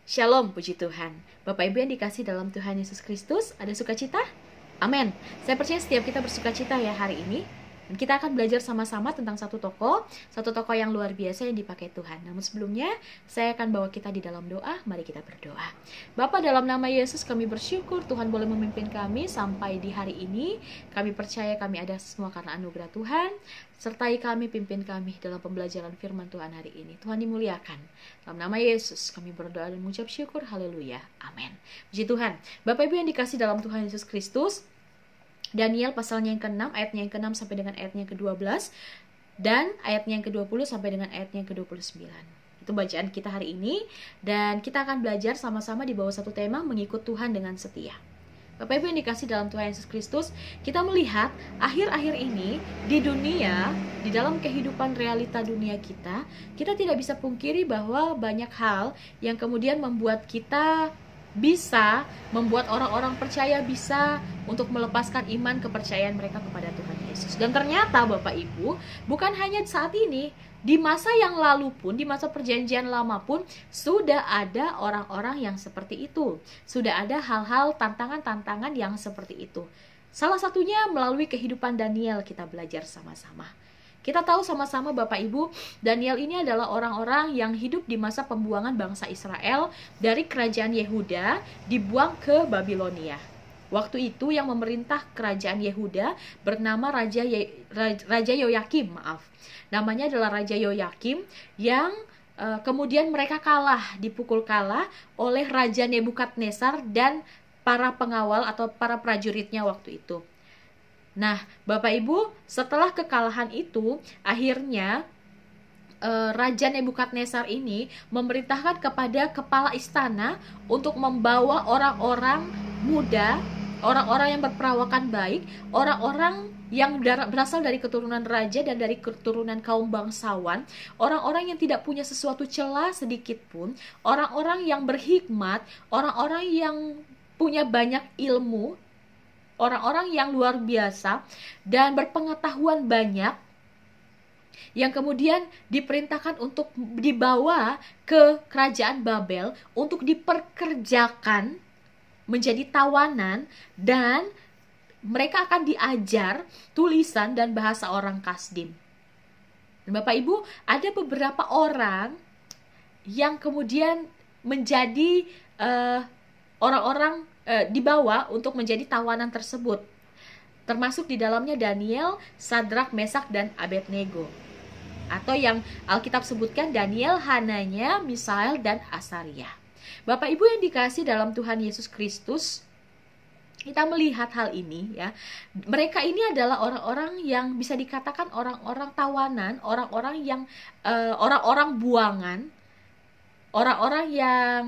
Shalom, puji Tuhan. Bapak Ibu yang dikasih dalam Tuhan Yesus Kristus, ada sukacita? Amin. Saya percaya setiap kita bersukacita ya hari ini. Dan kita akan belajar sama-sama tentang satu tokoh yang luar biasa yang dipakai Tuhan. Namun sebelumnya, saya akan bawa kita di dalam doa. Mari kita berdoa. Bapa, dalam nama Yesus kami bersyukur Tuhan boleh memimpin kami sampai di hari ini. Kami percaya kami ada semua karena anugerah Tuhan. Sertai kami, pimpin kami dalam pembelajaran firman Tuhan hari ini. Tuhan dimuliakan. Dalam nama Yesus kami berdoa dan mengucap syukur. Haleluya. Amin. Puji Tuhan. Bapak Ibu yang dikasih dalam Tuhan Yesus Kristus, Daniel pasalnya yang ke-6, ayatnya yang ke-6 sampai dengan ayatnya yang ke-12, dan ayatnya yang ke-20 sampai dengan ayatnya yang ke-29. Itu bacaan kita hari ini, dan kita akan belajar sama-sama di bawah satu tema, mengikut Tuhan dengan setia. Bapak Ibu yang dikasih dalam Tuhan Yesus Kristus, kita melihat akhir-akhir ini di dunia, di dalam kehidupan realita dunia kita tidak bisa pungkiri bahwa banyak hal yang kemudian membuat kita bisa, membuat orang-orang percaya bisa untuk melepaskan iman kepercayaan mereka kepada Tuhan Yesus. Dan ternyata Bapak Ibu, bukan hanya saat ini, di masa yang lalu pun, di masa perjanjian lama pun, sudah ada orang-orang yang seperti itu. Sudah ada hal-hal, tantangan-tantangan yang seperti itu. Salah satunya melalui kehidupan Daniel kita belajar sama-sama. Kita tahu sama-sama Bapak Ibu, Daniel ini adalah orang-orang yang hidup di masa pembuangan bangsa Israel dari kerajaan Yehuda dibuang ke Babilonia. Waktu itu yang memerintah kerajaan Yehuda bernama Raja Yoyakim, Namanya adalah Raja Yoyakim yang kemudian mereka dipukul kalah oleh Raja Nebukadnezar dan para pengawal atau para prajuritnya waktu itu. Nah, Bapak Ibu, setelah kekalahan itu, akhirnya Raja Nebukadnezar ini memerintahkan kepada kepala istana untuk membawa orang-orang muda, orang-orang yang berperawakan baik, orang-orang yang berasal dari keturunan raja dan dari keturunan kaum bangsawan, orang-orang yang tidak punya sesuatu celah sedikit pun, orang-orang yang berhikmat, orang-orang yang punya banyak ilmu, orang-orang yang luar biasa dan berpengetahuan banyak, yang kemudian diperintahkan untuk dibawa ke kerajaan Babel untuk diperkerjakan menjadi tawanan, dan mereka akan diajar tulisan dan bahasa orang Kasdim. Dan Bapak Ibu, ada beberapa orang yang kemudian menjadi orang-orang dibawa untuk menjadi tawanan tersebut, termasuk di dalamnya Daniel, Sadrak, Mesak, dan Abednego, atau yang Alkitab sebutkan Daniel, Hananya, Misael, dan Asaria. Bapak Ibu yang dikasih dalam Tuhan Yesus Kristus, kita melihat hal ini ya. Mereka ini adalah orang-orang yang bisa dikatakan orang-orang tawanan, orang-orang yang orang-orang buangan, orang-orang yang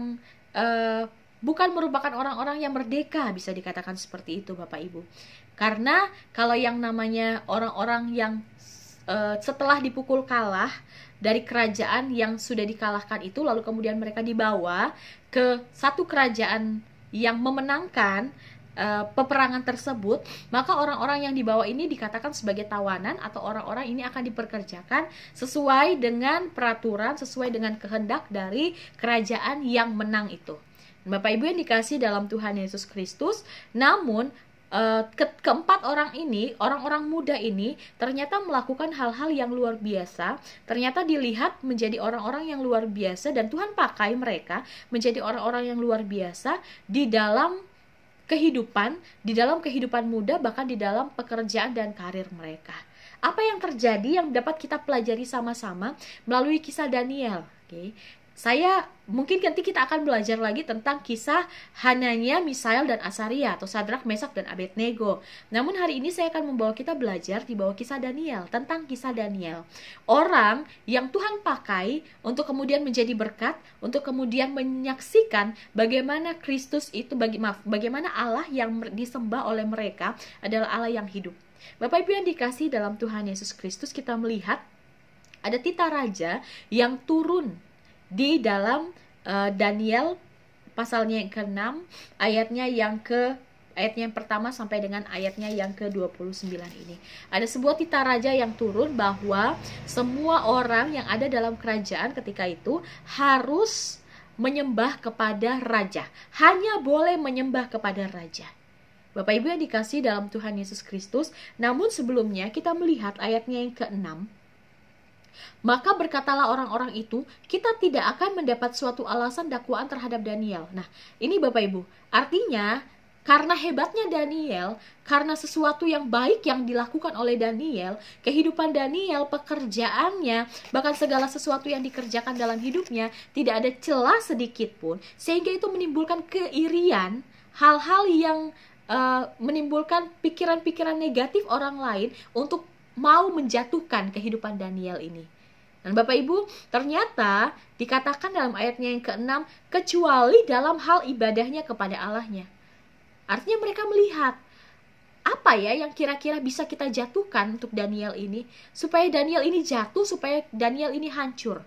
bukan merupakan orang-orang yang merdeka, bisa dikatakan seperti itu Bapak Ibu. Karena kalau yang namanya orang-orang yang setelah dipukul kalah dari kerajaan yang sudah dikalahkan itu, lalu kemudian mereka dibawa ke satu kerajaan yang memenangkan peperangan tersebut, maka orang-orang yang dibawa ini dikatakan sebagai tawanan, atau orang-orang ini akan diperkerjakan sesuai dengan peraturan, sesuai dengan kehendak dari kerajaan yang menang itu. Bapak Ibu yang dikasih dalam Tuhan Yesus Kristus, namun keempat orang ini, orang-orang muda ini ternyata melakukan hal-hal yang luar biasa, ternyata dilihat menjadi orang-orang yang luar biasa, dan Tuhan pakai mereka menjadi orang-orang yang luar biasa di dalam kehidupan muda, bahkan di dalam pekerjaan dan karir mereka. Apa yang terjadi yang dapat kita pelajari sama-sama melalui kisah Daniel? Saya mungkin nanti kita akan belajar lagi tentang kisah Hananya, Misael, dan Asaria, atau Sadrak, Mesak, dan Abednego. Namun hari ini saya akan membawa kita belajar di bawah kisah Daniel, tentang kisah Daniel. Orang yang Tuhan pakai untuk kemudian menjadi berkat, untuk kemudian menyaksikan bagaimana Kristus itu, bagaimana Allah yang disembah oleh mereka adalah Allah yang hidup. Bapak Ibu yang dikasih dalam Tuhan Yesus Kristus, kita melihat ada tita raja yang turun di dalam Daniel pasalnya yang ke-6, ayatnya yang pertama sampai dengan ayatnya yang ke-29 ini. Ada sebuah tita raja yang turun bahwa semua orang yang ada dalam kerajaan ketika itu harus menyembah kepada raja. Hanya boleh menyembah kepada raja. Bapak Ibu yang dikasihi dalam Tuhan Yesus Kristus, namun sebelumnya kita melihat ayatnya yang ke-6. Maka berkatalah orang-orang itu, kita tidak akan mendapat suatu alasan dakwaan terhadap Daniel. Nah, ini Bapak Ibu, artinya karena hebatnya Daniel, karena sesuatu yang baik yang dilakukan oleh Daniel, kehidupan Daniel, pekerjaannya, bahkan segala sesuatu yang dikerjakan dalam hidupnya, tidak ada celah sedikit pun, sehingga itu menimbulkan keirian, hal-hal yang menimbulkan pikiran-pikiran negatif orang lain untuk mau menjatuhkan kehidupan Daniel ini. Dan Bapak Ibu, ternyata dikatakan dalam ayatnya yang ke-6, kecuali dalam hal ibadahnya kepada Allahnya. Artinya mereka melihat, apa ya yang kira-kira bisa kita jatuhkan untuk Daniel ini, supaya Daniel ini jatuh, supaya Daniel ini hancur.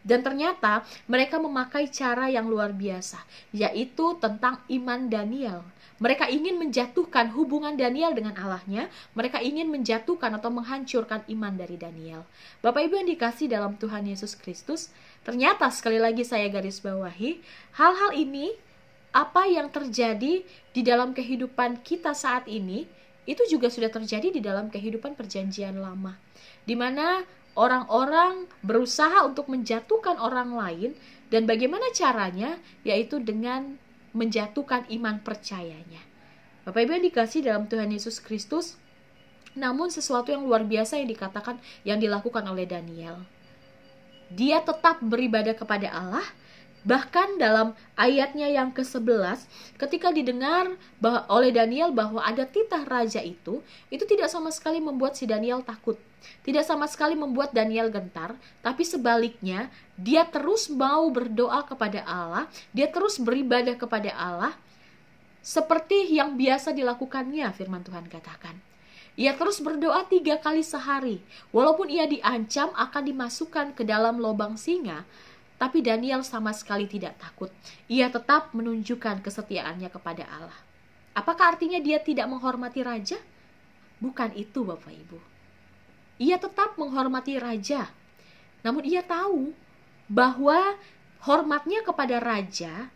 Dan ternyata mereka memakai cara yang luar biasa, yaitu tentang iman Daniel. Mereka ingin menjatuhkan hubungan Daniel dengan Allahnya. Mereka ingin menjatuhkan atau menghancurkan iman dari Daniel. Bapak Ibu yang dikasihi dalam Tuhan Yesus Kristus, ternyata sekali lagi saya garis bawahi, hal-hal ini, apa yang terjadi di dalam kehidupan kita saat ini, itu juga sudah terjadi di dalam kehidupan perjanjian lama. Di mana orang-orang berusaha untuk menjatuhkan orang lain, dan bagaimana caranya, yaitu dengan menjatuhkan iman percayanya. Bapak Ibu yang dikasihi dalam Tuhan Yesus Kristus, namun sesuatu yang luar biasa yang dikatakan, yang dilakukan oleh Daniel. Dia tetap beribadah kepada Allah. Bahkan dalam ayatnya yang ke-11, ketika didengar oleh Daniel bahwa ada titah raja itu tidak sama sekali membuat si Daniel takut. Tidak sama sekali membuat Daniel gentar, tapi sebaliknya, dia terus mau berdoa kepada Allah, dia terus beribadah kepada Allah, seperti yang biasa dilakukannya, firman Tuhan katakan. Ia terus berdoa 3 kali sehari, walaupun ia diancam akan dimasukkan ke dalam lubang singa, tapi Daniel sama sekali tidak takut. Ia tetap menunjukkan kesetiaannya kepada Allah. Apakah artinya dia tidak menghormati raja? Bukan itu, Bapak Ibu. Ia tetap menghormati raja. Namun ia tahu bahwa hormatnya kepada raja,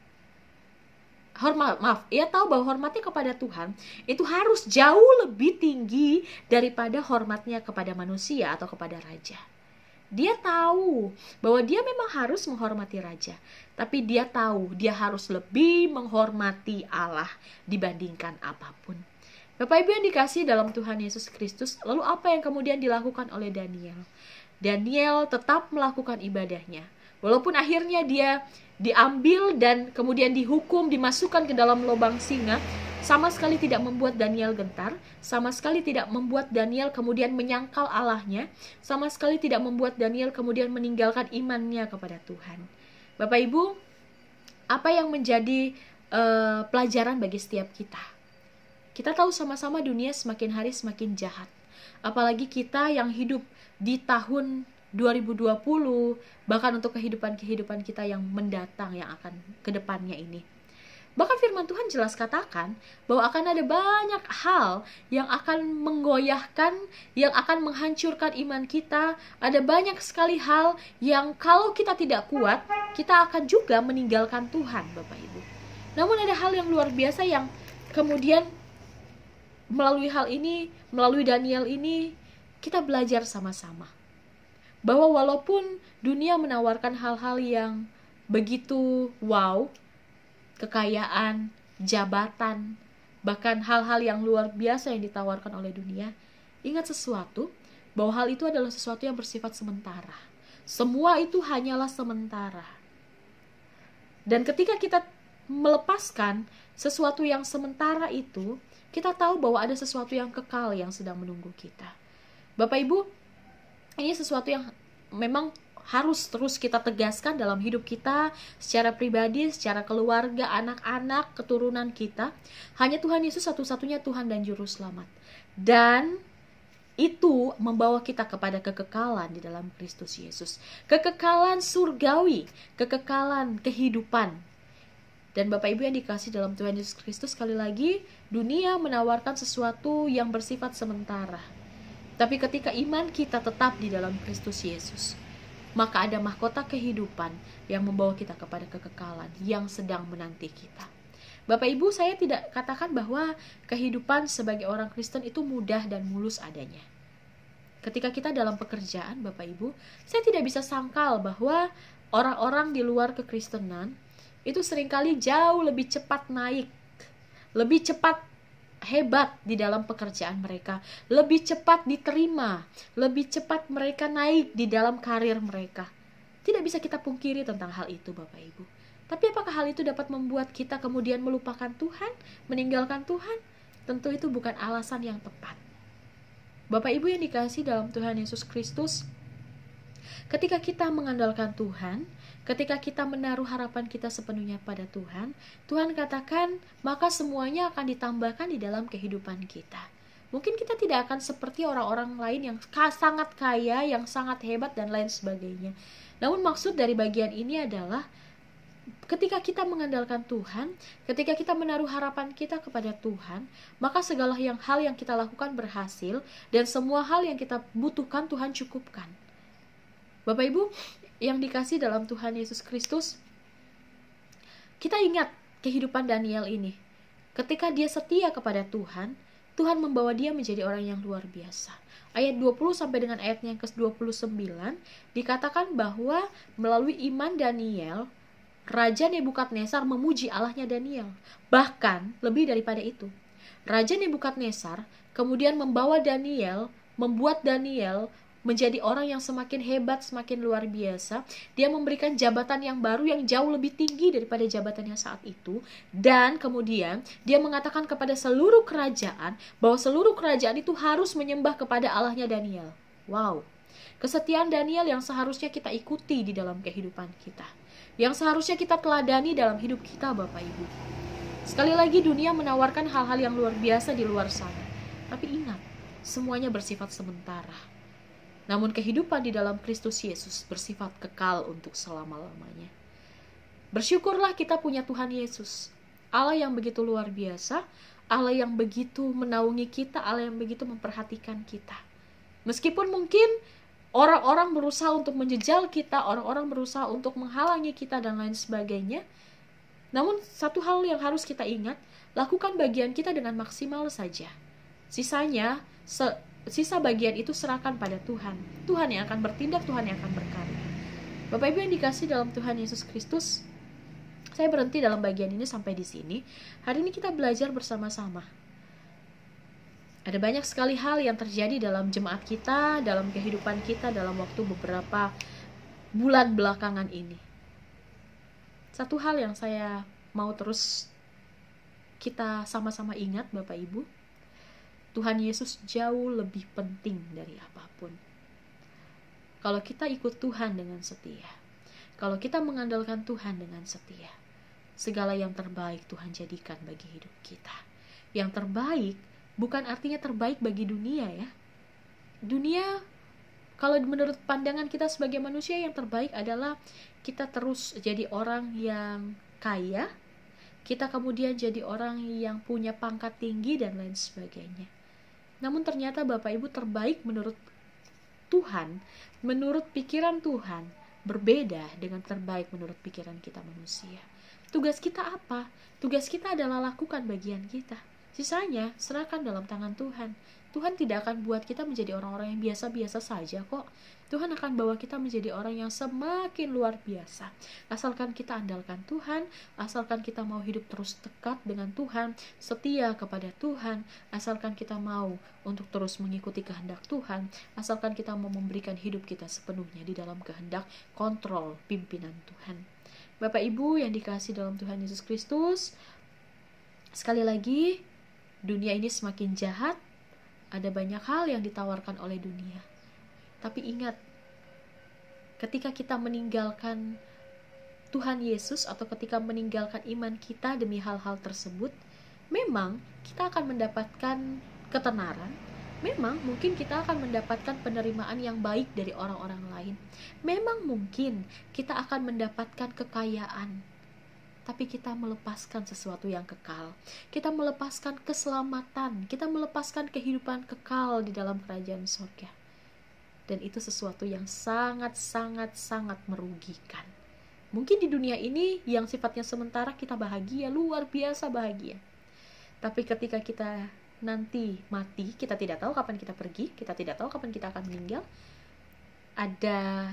ia tahu bahwa hormatnya kepada Tuhan itu harus jauh lebih tinggi daripada hormatnya kepada manusia atau kepada raja. Dia tahu bahwa dia memang harus menghormati raja, tapi dia tahu dia harus lebih menghormati Allah dibandingkan apapun. Bapak Ibu yang dikasihi dalam Tuhan Yesus Kristus, lalu apa yang kemudian dilakukan oleh Daniel? Daniel tetap melakukan ibadahnya. Walaupun akhirnya dia diambil dan kemudian dihukum, dimasukkan ke dalam lubang singa, sama sekali tidak membuat Daniel gentar, sama sekali tidak membuat Daniel kemudian menyangkal Allahnya, sama sekali tidak membuat Daniel kemudian meninggalkan imannya kepada Tuhan. Bapak Ibu, apa yang menjadi pelajaran bagi setiap kita? Kita tahu sama-sama dunia semakin hari semakin jahat. Apalagi kita yang hidup di tahun 2020, bahkan untuk kehidupan kita yang mendatang, yang akan ke depannya ini. Bahkan firman Tuhan jelas katakan bahwa akan ada banyak hal yang akan menggoyahkan, yang akan menghancurkan iman kita. Ada banyak sekali hal yang kalau kita tidak kuat, kita akan juga meninggalkan Tuhan, Bapak Ibu. Namun ada hal yang luar biasa yang kemudian melalui hal ini, melalui Daniel ini, kita belajar sama-sama. Bahwa walaupun dunia menawarkan hal-hal yang begitu wow, kekayaan, jabatan, bahkan hal-hal yang luar biasa yang ditawarkan oleh dunia, ingat sesuatu, bahwa hal itu adalah sesuatu yang bersifat sementara. Semua itu hanyalah sementara. Dan ketika kita melepaskan sesuatu yang sementara itu, kita tahu bahwa ada sesuatu yang kekal yang sedang menunggu kita. Bapak Ibu, ini sesuatu yang memang harus terus kita tegaskan dalam hidup kita, secara pribadi, secara keluarga, anak-anak, keturunan kita. Hanya Tuhan Yesus satu-satunya Tuhan dan Juru Selamat. Dan itu membawa kita kepada kekekalan di dalam Kristus Yesus. Kekekalan surgawi, kekekalan kehidupan. Dan Bapak Ibu yang dikasihi dalam Tuhan Yesus Kristus, sekali lagi, dunia menawarkan sesuatu yang bersifat sementara. Tapi ketika iman kita tetap di dalam Kristus Yesus, maka ada mahkota kehidupan yang membawa kita kepada kekekalan yang sedang menanti kita. Bapak Ibu, saya tidak katakan bahwa kehidupan sebagai orang Kristen itu mudah dan mulus adanya. Ketika kita dalam pekerjaan, Bapak Ibu, saya tidak bisa sangkal bahwa orang-orang di luar kekristenan itu seringkali jauh lebih cepat naik, lebih cepat hebat di dalam pekerjaan mereka, lebih cepat diterima, lebih cepat mereka naik di dalam karir mereka. Tidak bisa kita pungkiri tentang hal itu, Bapak Ibu. Tapi apakah hal itu dapat membuat kita kemudian melupakan Tuhan, meninggalkan Tuhan? Tentu itu bukan alasan yang tepat. Bapak Ibu yang dikasihi dalam Tuhan Yesus Kristus, ketika kita mengandalkan Tuhan, ketika kita menaruh harapan kita sepenuhnya pada Tuhan, Tuhan katakan, maka semuanya akan ditambahkan di dalam kehidupan kita. Mungkin kita tidak akan seperti orang-orang lain yang sangat kaya, yang sangat hebat, dan lain sebagainya. Namun maksud dari bagian ini adalah, ketika kita mengandalkan Tuhan, ketika kita menaruh harapan kita kepada Tuhan, maka segala hal yang kita lakukan berhasil, dan semua hal yang kita butuhkan Tuhan cukupkan. Bapak Ibu yang dikasih dalam Tuhan Yesus Kristus, kita ingat kehidupan Daniel ini. Ketika dia setia kepada Tuhan, Tuhan membawa dia menjadi orang yang luar biasa. Ayat 20 sampai dengan ayatnya yang ke-29 dikatakan bahwa melalui iman Daniel, Raja Nebukadnezar memuji Allahnya Daniel. Bahkan lebih daripada itu, Raja Nebukadnezar kemudian membuat Daniel menjadi orang yang semakin hebat, semakin luar biasa. Dia memberikan jabatan yang baru yang jauh lebih tinggi daripada jabatannya saat itu. Dan kemudian dia mengatakan kepada seluruh kerajaan bahwa seluruh kerajaan itu harus menyembah kepada Allahnya Daniel. Wow, kesetiaan Daniel yang seharusnya kita ikuti di dalam kehidupan kita, yang seharusnya kita teladani dalam hidup kita, Bapak Ibu. Sekali lagi, dunia menawarkan hal-hal yang luar biasa di luar sana. Tapi ingat, semuanya bersifat sementara. Namun kehidupan di dalam Kristus Yesus bersifat kekal untuk selama-lamanya. Bersyukurlah kita punya Tuhan Yesus, Allah yang begitu luar biasa, Allah yang begitu menaungi kita, Allah yang begitu memperhatikan kita. Meskipun mungkin orang-orang berusaha untuk menjejal kita, orang-orang berusaha untuk menghalangi kita dan lain sebagainya, namun satu hal yang harus kita ingat, lakukan bagian kita dengan maksimal saja. Sisa bagian itu serahkan pada Tuhan. Tuhan yang akan bertindak, Tuhan yang akan berkarya. Bapak Ibu yang dikasih dalam Tuhan Yesus Kristus, saya berhenti dalam bagian ini sampai di sini. Hari ini kita belajar bersama-sama. Ada banyak sekali hal yang terjadi dalam jemaat kita, dalam kehidupan kita, dalam waktu beberapa bulan belakangan ini. Satu hal yang saya mau terus kita sama-sama ingat, Bapak Ibu, Tuhan Yesus jauh lebih penting dari apapun. Kalau kita ikut Tuhan dengan setia, kalau kita mengandalkan Tuhan dengan setia, segala yang terbaik Tuhan jadikan bagi hidup kita. Yang terbaik bukan artinya terbaik bagi dunia ya. Dunia, kalau menurut pandangan kita sebagai manusia, yang terbaik adalah kita terus jadi orang yang kaya, kita kemudian jadi orang yang punya pangkat tinggi dan lain sebagainya. Namun ternyata Bapak Ibu, terbaik menurut Tuhan, menurut pikiran Tuhan, berbeda dengan terbaik menurut pikiran kita manusia. Tugas kita apa? Tugas kita adalah lakukan bagian kita. Sisanya serahkan dalam tangan Tuhan. Tuhan tidak akan buat kita menjadi orang-orang yang biasa-biasa saja kok. Tuhan akan bawa kita menjadi orang yang semakin luar biasa. Asalkan kita andalkan Tuhan, asalkan kita mau hidup terus dekat dengan Tuhan, setia kepada Tuhan, asalkan kita mau untuk terus mengikuti kehendak Tuhan, asalkan kita mau memberikan hidup kita sepenuhnya di dalam kehendak kontrol pimpinan Tuhan. Bapak Ibu yang dikasihi dalam Tuhan Yesus Kristus, sekali lagi, dunia ini semakin jahat, ada banyak hal yang ditawarkan oleh dunia. Tapi ingat, ketika kita meninggalkan Tuhan Yesus atau ketika meninggalkan iman kita demi hal-hal tersebut, memang kita akan mendapatkan ketenaran, memang mungkin kita akan mendapatkan penerimaan yang baik dari orang-orang lain, memang mungkin kita akan mendapatkan kekayaan, tapi kita melepaskan sesuatu yang kekal, kita melepaskan keselamatan, kita melepaskan kehidupan kekal di dalam kerajaan surga. dan itu sesuatu yang sangat merugikan. Mungkin di dunia ini yang sifatnya sementara kita bahagia, luar biasa bahagia. Tapi ketika kita nanti mati, kita tidak tahu kapan kita pergi, kita tidak tahu kapan kita akan meninggal. Ada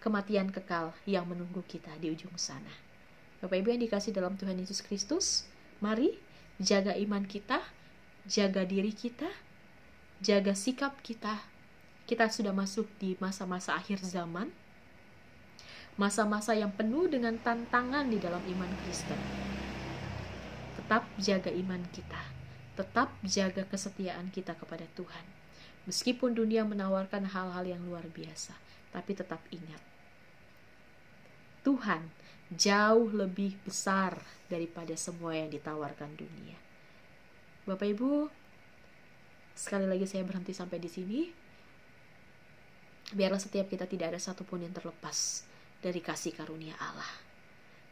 kematian kekal yang menunggu kita di ujung sana. Bapak Ibu yang dikasih dalam Tuhan Yesus Kristus, mari jaga iman kita, jaga diri kita, jaga sikap kita. Kita sudah masuk di masa-masa akhir zaman, masa-masa yang penuh dengan tantangan di dalam iman Kristen. Tetap jaga iman kita, tetap jaga kesetiaan kita kepada Tuhan. Meskipun dunia menawarkan hal-hal yang luar biasa, tapi tetap ingat, Tuhan jauh lebih besar daripada semua yang ditawarkan dunia. Bapak Ibu, sekali lagi saya berhenti sampai di sini. Biarlah setiap kita tidak ada satupun yang terlepas dari kasih karunia Allah.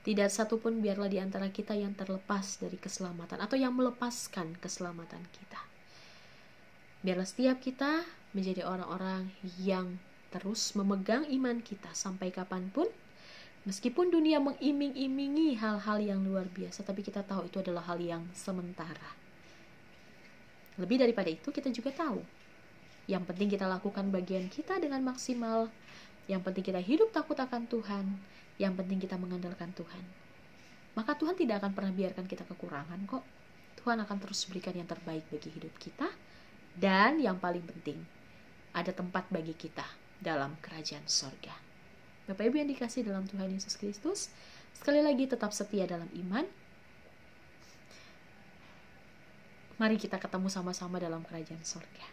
Tidak satupun biarlah di antara kita yang terlepas dari keselamatan atau yang melepaskan keselamatan kita. Biarlah setiap kita menjadi orang-orang yang terus memegang iman kita sampai kapanpun. Meskipun dunia mengiming-imingi hal-hal yang luar biasa, tapi kita tahu itu adalah hal yang sementara. Lebih daripada itu, kita juga tahu yang penting kita lakukan bagian kita dengan maksimal. Yang penting kita hidup takut akan Tuhan. Yang penting kita mengandalkan Tuhan. Maka Tuhan tidak akan pernah biarkan kita kekurangan kok. Tuhan akan terus berikan yang terbaik bagi hidup kita. Dan yang paling penting, ada tempat bagi kita dalam kerajaan sorga. Bapak Ibu yang dikasih dalam Tuhan Yesus Kristus, sekali lagi tetap setia dalam iman. Mari kita ketemu sama-sama dalam kerajaan sorga.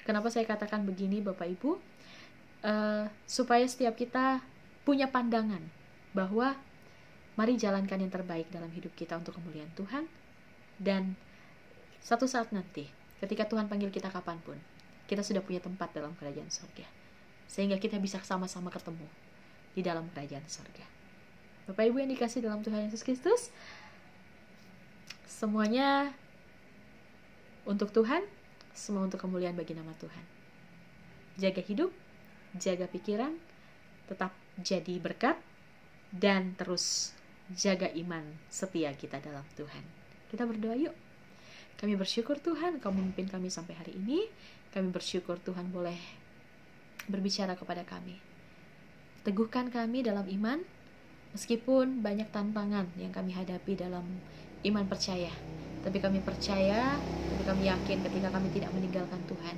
Kenapa saya katakan begini Bapak Ibu? Supaya setiap kita punya pandangan bahwa mari jalankan yang terbaik dalam hidup kita untuk kemuliaan Tuhan. Dan satu saat nanti, ketika Tuhan panggil kita kapanpun, kita sudah punya tempat dalam kerajaan sorga. Sehingga kita bisa sama-sama ketemu di dalam kerajaan sorga. Bapak Ibu yang dikasih dalam Tuhan Yesus Kristus, semuanya untuk Tuhan, semua untuk kemuliaan bagi nama Tuhan. Jaga hidup, jaga pikiran, tetap jadi berkat, dan terus jaga iman setia kita dalam Tuhan. Kita berdoa yuk. Kami bersyukur Tuhan Kau memimpin kami sampai hari ini. Kami bersyukur Tuhan boleh berbicara kepada kami. Teguhkan kami dalam iman, meskipun banyak tantangan yang kami hadapi dalam iman percaya. Tapi kami percaya, tapi kami yakin ketika kami tidak meninggalkan Tuhan,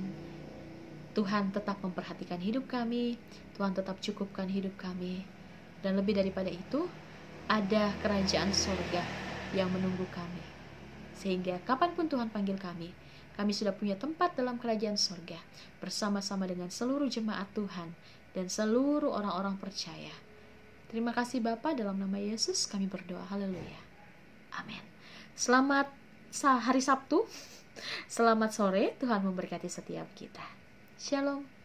Tuhan tetap memperhatikan hidup kami, Tuhan tetap cukupkan hidup kami. Dan lebih daripada itu, ada kerajaan sorga yang menunggu kami. Sehingga kapanpun Tuhan panggil kami sudah punya tempat dalam kerajaan sorga, bersama-sama dengan seluruh jemaat Tuhan, dan seluruh orang-orang percaya. Terima kasih Bapa, dalam nama Yesus kami berdoa, haleluya, amin. Selamat hari Sabtu, selamat sore, Tuhan memberkati setiap kita. Shalom.